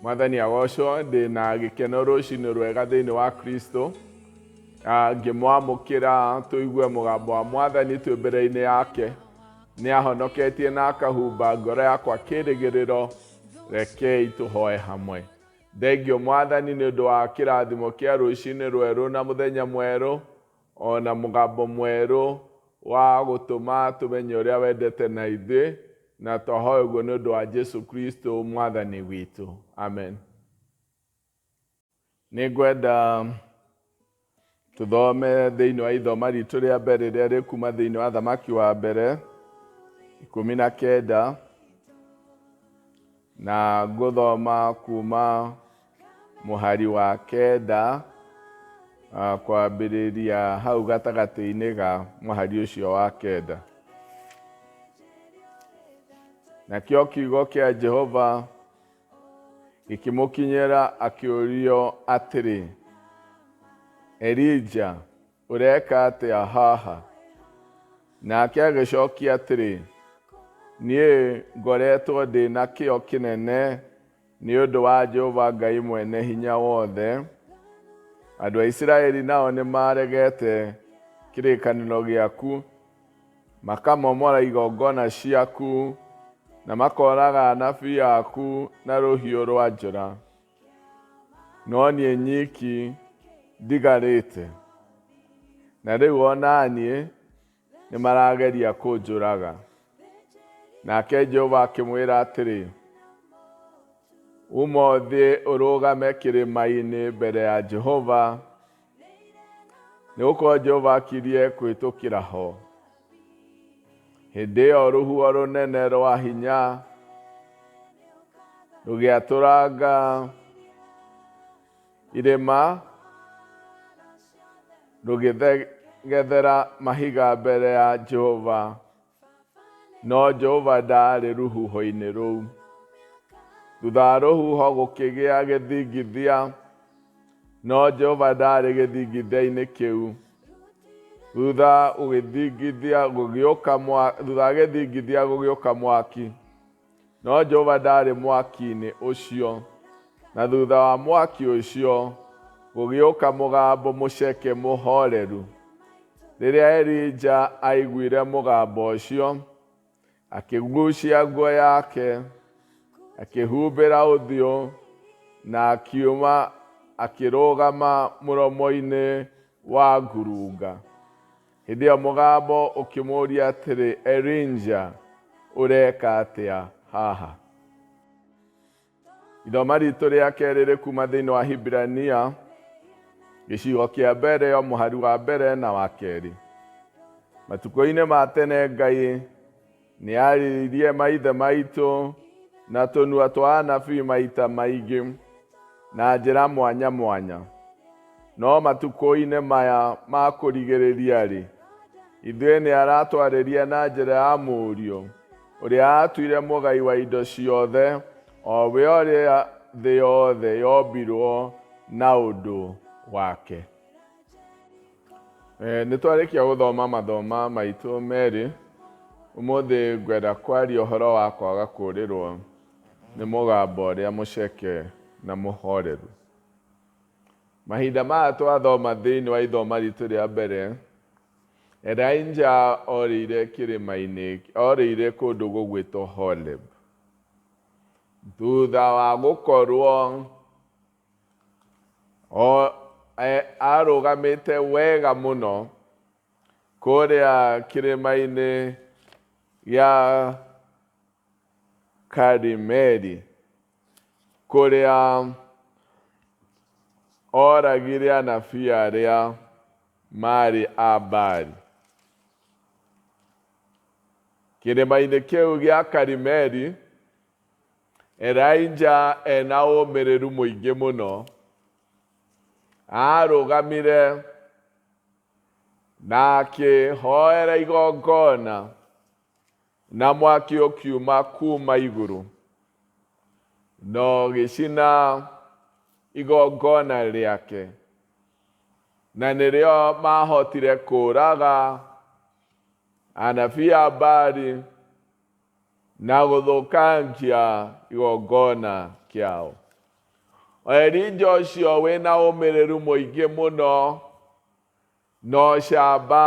Mwathani agocwo ndi na gikeno rucini rwega thiini wa Kristo ngimwamukira tuigue mugambo wa Mwathani twi mbere-ini yake ni ahonoketie na akahumba ngoro yakwa kirigiriro. Rekei tuhoe hamwe. Thengio Mwathani ni undu wa kirathimo kia rucini rweru na muthenya mweru ona mugambo mweru wa gutuma tumenye uria wendete na ithuĩ na twahoe ũguo nĩ ũndũ wa Jesu Kristo Mwathani witũ. Amen. Nĩngwenda tuthome thĩinĩ wa ithoma ritũ rĩa mbere rĩrĩa rĩkuma thĩinĩ wa Thamaki wa mbere 19 na ngũthoma kuma mũhari wa 9 kwambĩrĩria hau gatagatĩ-inĩ ga mũhari ũcio wa 9. Nakĩo kiugo kĩa Jehova gĩkĩmũkinyĩra akĩũrio atĩrĩ, Elija, ũreka atĩa haha? Nake agĩcokia atĩrĩ, niĩ ngoretwo ndĩ na kĩo kĩnene nĩ ũndũ wa Jehova Ngai mwene hinya wothe. Andũ a Isiraeli nao nĩ maregete kĩrĩkanĩro gĩaku, makamomora igongona ciaku na makoraga anabii aku na rũhiũ rwa njora. No niĩ nyiki ndigarĩte, na rĩu ona niĩ nĩ marageria kũnjũraga. Nake Jehova akĩmwĩra atĩrĩ, uma ũthĩ ũrũgame kĩrĩma-inĩ mbere ya Jehova, nĩgũkorwo Jehova akirie kwĩtũkĩra ho. Hĩndĩ ĩyo rũhuho rũnene rwa hinya rũgĩatũranga irĩma, rũgĩthegethera mahiga mbere ya Jehova, no Jehova ndarĩ rũhuho-inĩ rũu. Thutha wa rũhuho gũkĩgĩa gĩthingithia, no Jehova ndarĩ gĩthingithia-inĩ kĩu. Thutha wa gĩthingithia gũgĩũka mwaki, no Jehova ndarĩ mwaki-inĩ ũcio. Na thutha wa mwaki ũcio gũgĩũka mũgambo mũceke mũhoreru. Rĩrĩa Elija aiguire mũgambo ũcio, akĩgucia nguo yake, akĩhumbĩra ũthiũ na akiuma akĩrũgama mũromo-inĩ wa ngurunga. Hĩndĩ ĩyo mũgambo ũkĩmũũria atĩrĩ, Elija, ũreka atĩa haha? Ithoma ritũ rĩa kerĩ rĩkuma thĩinĩ wa Hibirania gĩcigo kĩa mbere o mũhari wa mbere na wa kerĩ. Matukũ-inĩ ma tene Ngai nĩ arĩirie maithe maitũ na tũnua twa anabii maita maingĩ na njĩra mwanya mwanya. No matukũ-inĩ maya ma kũrigĩrĩria-rĩ, ithuĩ nĩ aratwarĩria na njĩra ya Mũriũ, ũrĩa atuire mũgai wa indo ciothe, o we ũrĩa thĩ yothe yombirwo na ũndũ wake. Nĩtwarĩkia gũthoma mathoma maitũ merĩ. Ũmũthĩ ngwenda kwaria ũhoro wa kwaga kũũrĩrwo nĩ mũgambo ũrĩa mũceke na mũhoreru. Mahinda maya twathoma thĩinĩ wa ithoma ritũ rĩa mbere, Elija orĩire kĩrĩma-inĩ, orĩire kũndũ gũgwĩtwo Horeb. Thutha wa gũkorwo arũgamĩte wega mũno kũrĩa kĩrĩma-inĩ gĩa Karimeli, kũrĩa oragire anabii arĩa marĩ a Baali. Kĩrĩma-inĩ kĩu gĩa Karimeli, Elija ena ũmĩrĩru mũingĩ mũno, arũgamire na akĩhoera igongona na mwaki ũkiuma kuma igũrũ, no gĩcina igongona rĩake, na nĩrĩo mahotire kũũraga anabii a Baali na gũthũkangia igongona kĩao. Erinja ũcio wĩna ũmĩrĩru mũingĩ mũno na ũcamba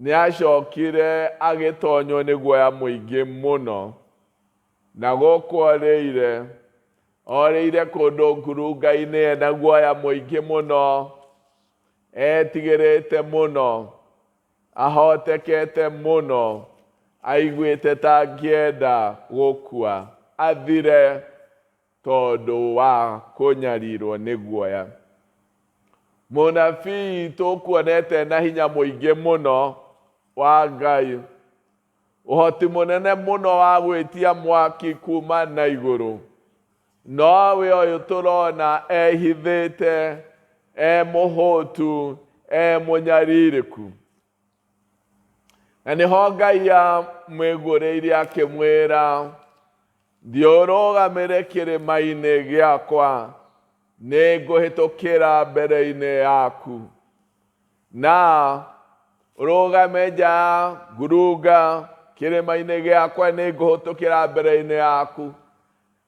nĩacokire agĩtonywo nĩ guoya mũingĩ mũno, na gũkũ orĩire kũndũ ngurunga-inĩ ena guoya mũingĩ mũno, etigĩrĩte mũno, ahotekete mũno, aiguĩte ta angĩenda gũkua athire tondũ wa kũnyarirwo nĩ guoya. Mũnabii tũkuonete na hinya mũingĩ mũno wa Ngai, ũhoti mũnene mũno wa gwĩtia mwaki kuma na igũrũ, nowe ũyũ tũrona ehithĩte, mũhũtu, mũnyarirĩku. Na nĩho Ngai amwĩgũrĩire akĩmwĩra, thiĩ ũrũgamĩre kĩrĩma-inĩ gĩakwa, nĩngũhĩtũkĩra mbere-inĩ yaku. Na ũrũgame nja ngurunga, kĩrĩma-inĩ gĩakwa nĩngũhĩtũkĩra mbere-inĩ yaku.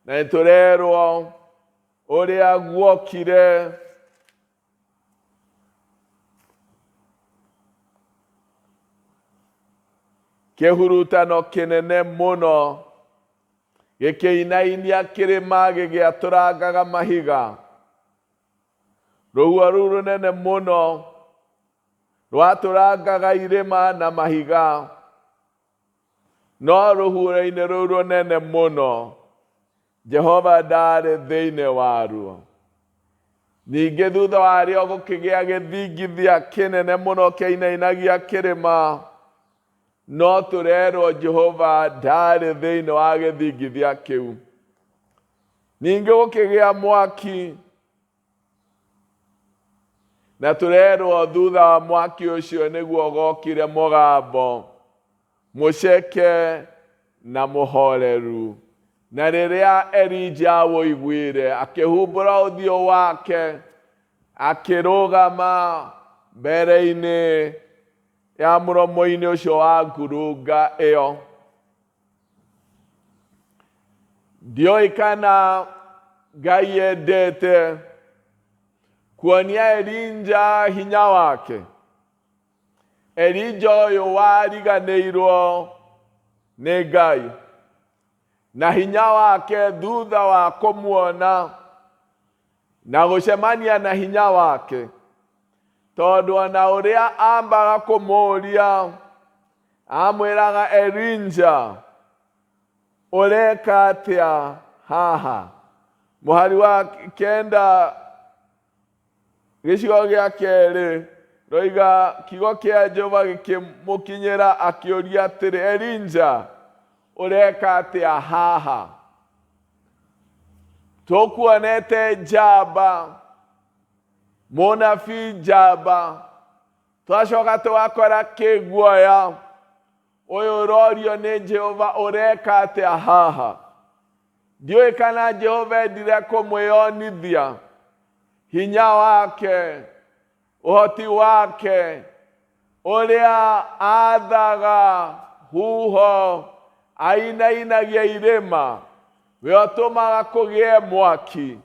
Na nĩtũrerwo ũrĩa guokire kĩhurutano kĩnene mũno, gĩkĩinainia kĩrĩma gĩgĩatũrangaga mahiga. Rũhuho rũu rũnene mũno rwatũrangaga irĩma na mahiga, no rũhuho-inĩ rũu rũnene mũno Jehova ndarĩ thĩinĩ waruo. Ningĩ thutha warĩo gũkĩgĩa gĩthingithia kĩnene mũno kĩainainagia kĩrĩma, no tũrerwo Jehova ndarĩ thĩinĩ wa gĩthingithia kĩu. Ningĩ gũkĩgĩa mwaki, na tũrerwo thutha wa mwaki ũcio nĩguo gokire mũgambo mũceke na mũhoreru. Na rĩrĩa Elijah woiguire, akĩhumbũra ũthiũ wake, akĩrũgama mbere-inĩ ya mũromo-inĩ ũcio wa ngurunga ĩyo. Ndiũĩ kana Ngai endete kuonia Elijah hinya wake. Elijah ũyũ wariganĩirwo nĩ Ngai, na hinya wake thutha wa kũmuona na gũcemania na hinya wake, tondũ ona ũrĩa ambaga kũmũria amwĩraga, Elijah, ũreka atĩa haha? Mũhari wa kenda gĩcigo gĩa kerĩ roiga kiugo kĩa Jehova gĩkĩmũkinyĩra akĩũria atĩrĩ, Elijah, ũreka atĩa haha? Tũkuonete njamba, mũnabii njamba, twacoka tũgakora kĩguoya. Ũyũ ũrorio nĩ Jehova, ũreka atĩa haha? Ndiũĩ kana Jehova endire kũmwĩonithia hinya wake, ũhoti wake, ũrĩa athaga huho, ainainagia irĩma, we ũtũmaga kũgĩe mwaki.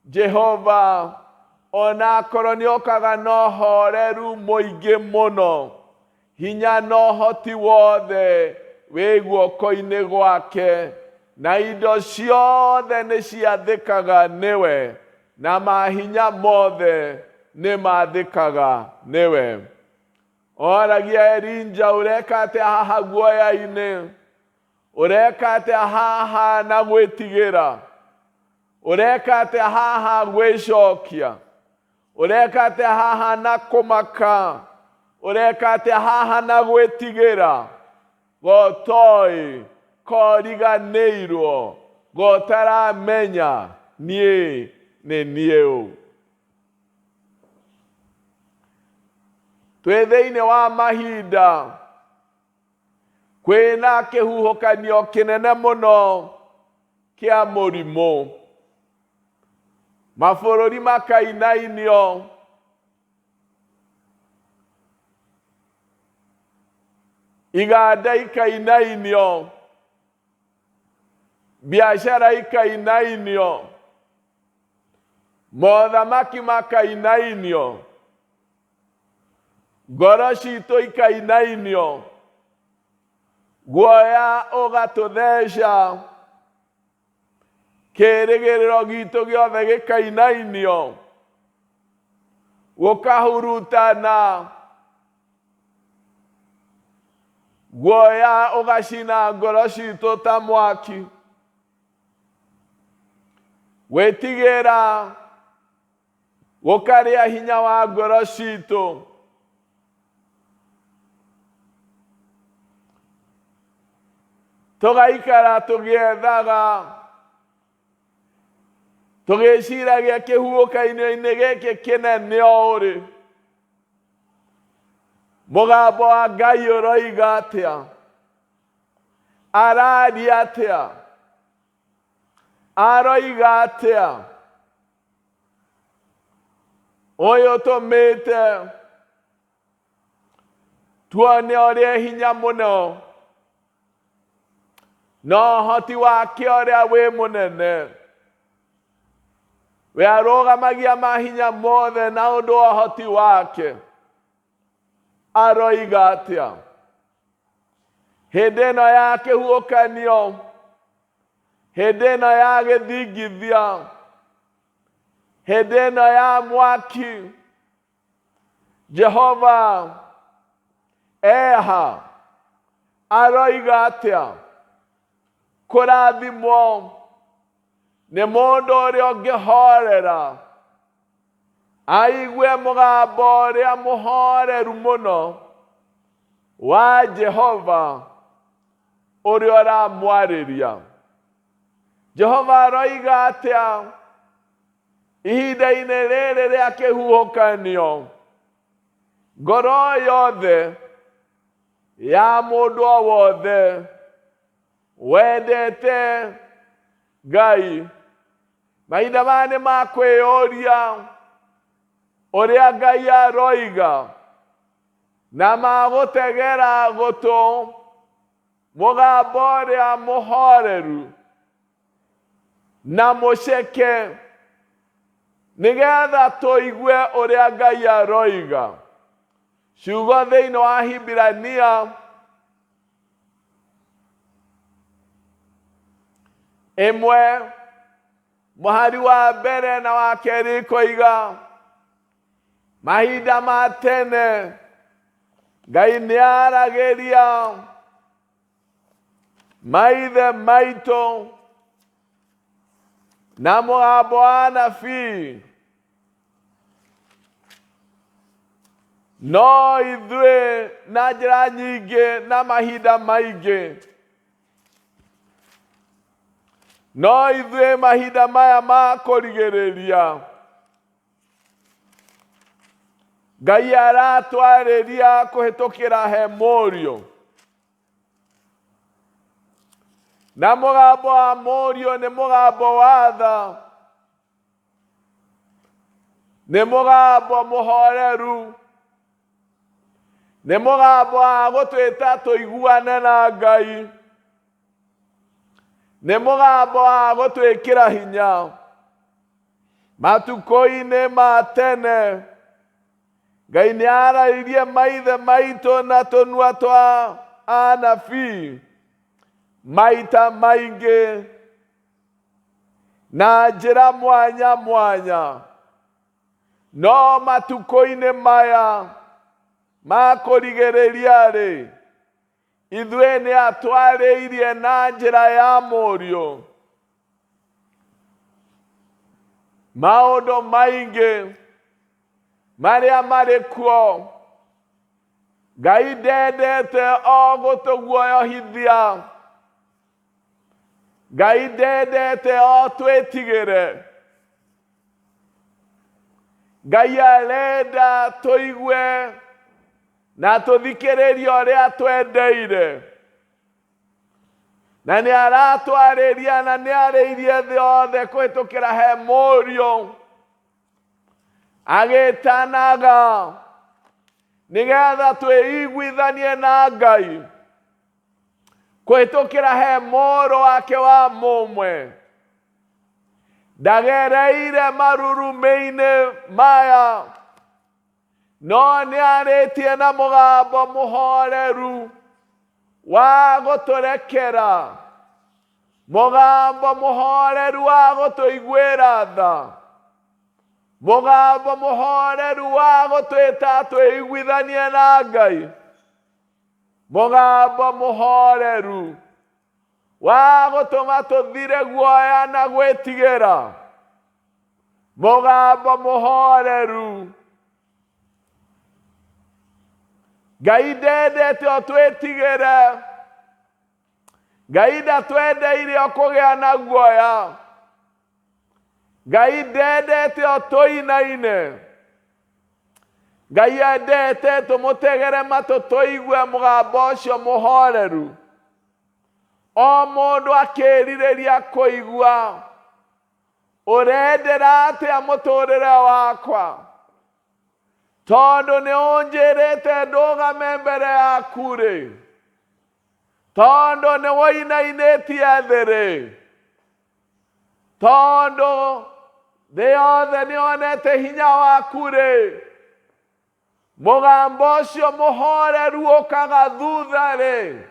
Jehova ona akorwo nĩokaga na ũhoreru mũingĩ mũno, hinya na ũhoti wothe wĩ guoko-inĩ gwake, na indo ciothe nĩciathĩkaga nĩwe, na mahinya mothe nĩmathĩkaga nĩwe. Oragia Elijah, ũreka atĩa haha guoya-inĩ? Ũreka atĩa haha na gwĩtigĩra? Ũreka atĩa haha gwĩcokia? Ũreka atĩa haha na kũmaka? Ũreka atĩa haha na gwĩtigĩra? Gotoĩ koriganĩirwo, gotaramenya niĩ nĩ niĩ ũ. Twĩ thĩinĩ wa mahinda kwĩna kĩhuhũkanio kĩnene mũno kĩa mũrimũ. Mabũrũri makainainio, iganda ikainainio, biacara ikainainio, mothamaki makainainio, ngoro citũ ikainainio, guoya ũgatũtheca, kĩrĩgĩrĩro gitũ gĩothe gĩkainainio, gũkahurutana, guoya ũgacina ngoro citũ ta mwaki. Gwĩtigĩra gũkarĩa hinya wa ngoro citũ. Tũgaikara tũgĩethaga, tũgĩciragia kĩhuhũkanio-inĩ gĩkĩ kĩnene ũrĩ. Mũgambo wa Ngai ũroiga atĩa? Araria atĩa? Aroiga atĩa? Ũyũ tũmĩte tuone ũrĩa hinya mũno, no ũhoti wake ũrĩa wĩ mũnene. We arũgamagia mahinya mothe na ũndũ wa ũhoti wake. Aroiga atĩa? Hĩndĩ ĩno ya kĩhuhũkanio, hĩndĩ ĩno ya gĩthingithia, hĩndĩ ĩno ya mwaki, Jehova eha? Aroiga atĩa? Kũrathimwo nĩ mũndũ ũrĩa ũngĩhorera, aigue mũgambo ũrĩa mũhoreru mũno wa Jehova ũrĩa ũramwarĩria. Jehova aroiga atĩa ihinda-inĩ rĩrĩ rĩa kĩhuhũkanio? Ngoro yothe ya mũndũ o wothe wendete Ngai, mahinda maya nĩ ma kwĩyũria ũrĩa Ngai aroiga, na ma gũtegera gũtũ mũgambo ũrĩa mũhoreru na mũceke, nĩgetha tũigue ũrĩa Ngai aroiga. Ciugo thĩinĩ wa Hibirania ĩmwe mũhari wa mbere na wa kerĩ ikoiga, mahinda ma tene Ngai nĩaragĩria maithe maitũ na mũgambo wa anabii, no ithuĩ na njĩra nyingĩ na mahinda maingĩ, no ithuĩ mahinda maya ma kũrigĩrĩria, Ngai aratwarĩria kũhĩtũkĩra he mũriũ. Na mũgambo wa mũriũ nĩ mũgambo wa tha, nĩ mũgambo mũhoreru, nĩ mũgambo wa gũtwĩta tũiguane na Ngai, nĩ mũgambo wa gũtwĩkĩra hinya. Matukũ-inĩ ma tene Ngai nĩararirie maithe maitũ na tũnua twa anabii maita maingĩ na njĩra mwanya mwanya, no matukũ-inĩ maya ma kũrigĩrĩria-rĩ, ithuĩ nĩatwarĩirie na njĩra ya mũriũ. Maũndũ maingĩ marĩa marĩ kuo, Ngai ndendete o gũtũguoyohithia, Ngai ndendete o twĩtigĩre, Ngai arenda tũigue na tũthikĩrĩrie ũrĩa twendeire, na nĩaratwarĩria na nĩarĩirie thĩ yothe kũhĩtũkĩra he mũriũ, agĩtanaga nĩgetha twĩiguithanie na Ngai kũhĩtũkĩra he mũrũ wake wa mũmwe, ndagereire marurume-inĩ maya, no nĩarĩtie na mũgambo mũhoreru wa gũtũrekera, mũgambo mũhoreru wa gũtũiguĩra tha, mũgambo mũhoreru wa gũtwĩta twĩiguithanie na Ngai, mũgambo mũhoreru wa gũtũma tũthire guoya na gwĩtigĩra, mũgambo mũhoreru. Ngai ndendete o twĩtigĩre, Ngai ndatwendeire o kũgĩa na guoya, Ngai ndendete o tũinaine, Ngai endete tũmũtegere matũ tũigue mũgambo ũcio mũhoreru. O mũndũ akĩrirĩria kũigua, ũrendera atĩa mũtũrĩre wakwa, tondũ nĩũnjĩrĩte ndũgame mbere yaku-rĩ, tondũ nĩwoinainĩtie thĩ-rĩ, tondũ thĩ yothe nĩyonete hinya waku-rĩ, mũgambo ũcio mũhoreru ũkaga thutha-rĩ,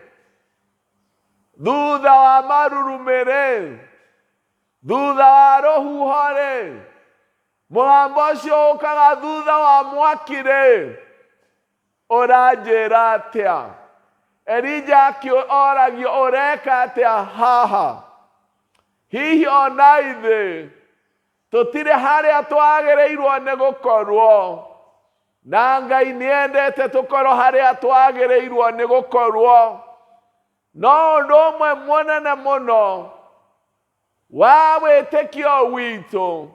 thutha wa marurumĩ-rĩ, thutha wa rũhuho-rĩ, mũgambo ũcio ũkaga thutha wa mwaki-rĩ, ũranjĩra atĩa? Elija akĩoragio, ũreka atĩa haha? Hihi ona ithuĩ tũtirĩ harĩa twagĩrĩirwo nĩ gũkorwo, na Ngai nĩendete tũkorwo harĩa twagĩrĩirwo nĩ gũkorwo. No ũndũ ũmwe mũnene mũno wa wĩtĩkio witũ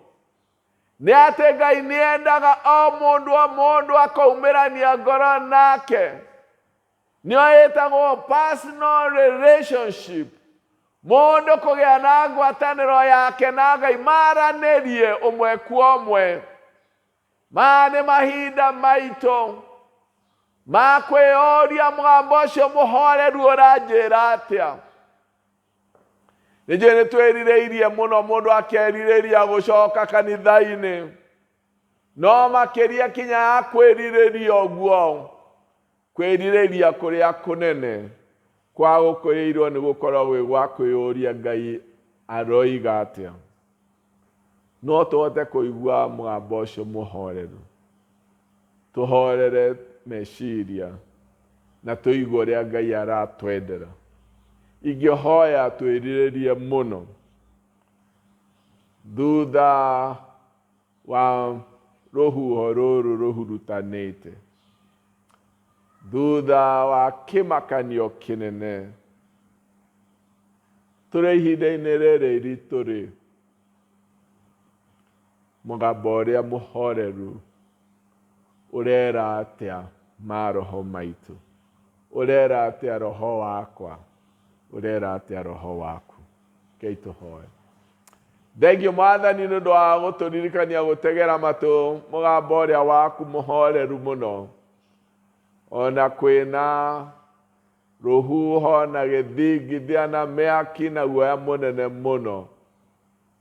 nĩ atĩ Ngai nĩendaga o mũndũ akaumĩrania ngoro nake. Nĩyo ĩtagwo personal relationship. Mũndũ kũgĩa na ngwatanĩro yake na Ngai, maranĩrie ũmwe kwa ũmwe. Maya nĩ mahinda maitũ ma kwĩyũria mũgambo ũcio mũhoreru ũranjĩra atĩa. Nĩnjũĩ nĩtwĩrirĩirie mũno mũndũ akerirĩria gũcoka kanitha-inĩ, no makĩria kinya ya kwĩrirĩria ũguo, kwĩrirĩria kũrĩa kũnene kwa gũkwĩrĩirwo nĩ gũkorwo gwĩ gwa kwĩyũria Ngai aroiga atĩa. No tũhote kũigua mũgambo ũcio mũhoreru, tũhorere meciria na tũigue ũrĩa Ngai aratwendera. Ingĩhoya twĩrirĩrie mũno thutha wa rũhuho rũrũ rũhurutanĩte, thutha wa kĩmakanio kĩnene, tũrĩ ihinda-inĩ rĩrĩ ritũ-rĩ, mũgambo ũrĩa mũhoreru ũrera atĩa maroho maitũ, ũrera atĩa roho wakwa, ũrera atĩa roho waku. Kei tũhoe. Thengio Mwathani nĩ ũndũ wa gũtũririkania gũtegera matũ mũgambo ũrĩa waku mũhoreru mũno, ona kwĩna rũhuho na gĩthingithia na mĩaki na guoya mũnene mũno.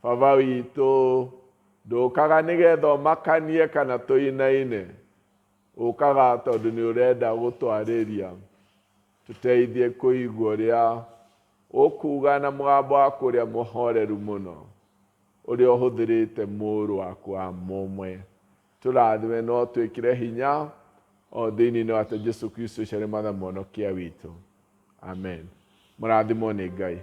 Baba witũ ndũkaga nĩgetha ũmakanie kana tũinaine, ũkaga tondũ nĩ ũrenda gũtwarĩria. Tũteithie kũigua ũrĩa ũkuga na mũgambo waku ũrĩa mũhoreru mũno, ũrĩa ũhũthĩrĩte mũrũ waku wa mũmwe. Tũrathime no twĩkĩre hinya o thĩinĩ wa Jesũ Kristo ũcio arĩ Mwathani Mũhonokia witũ. Amen. Mũrathimwo nĩ Ngai.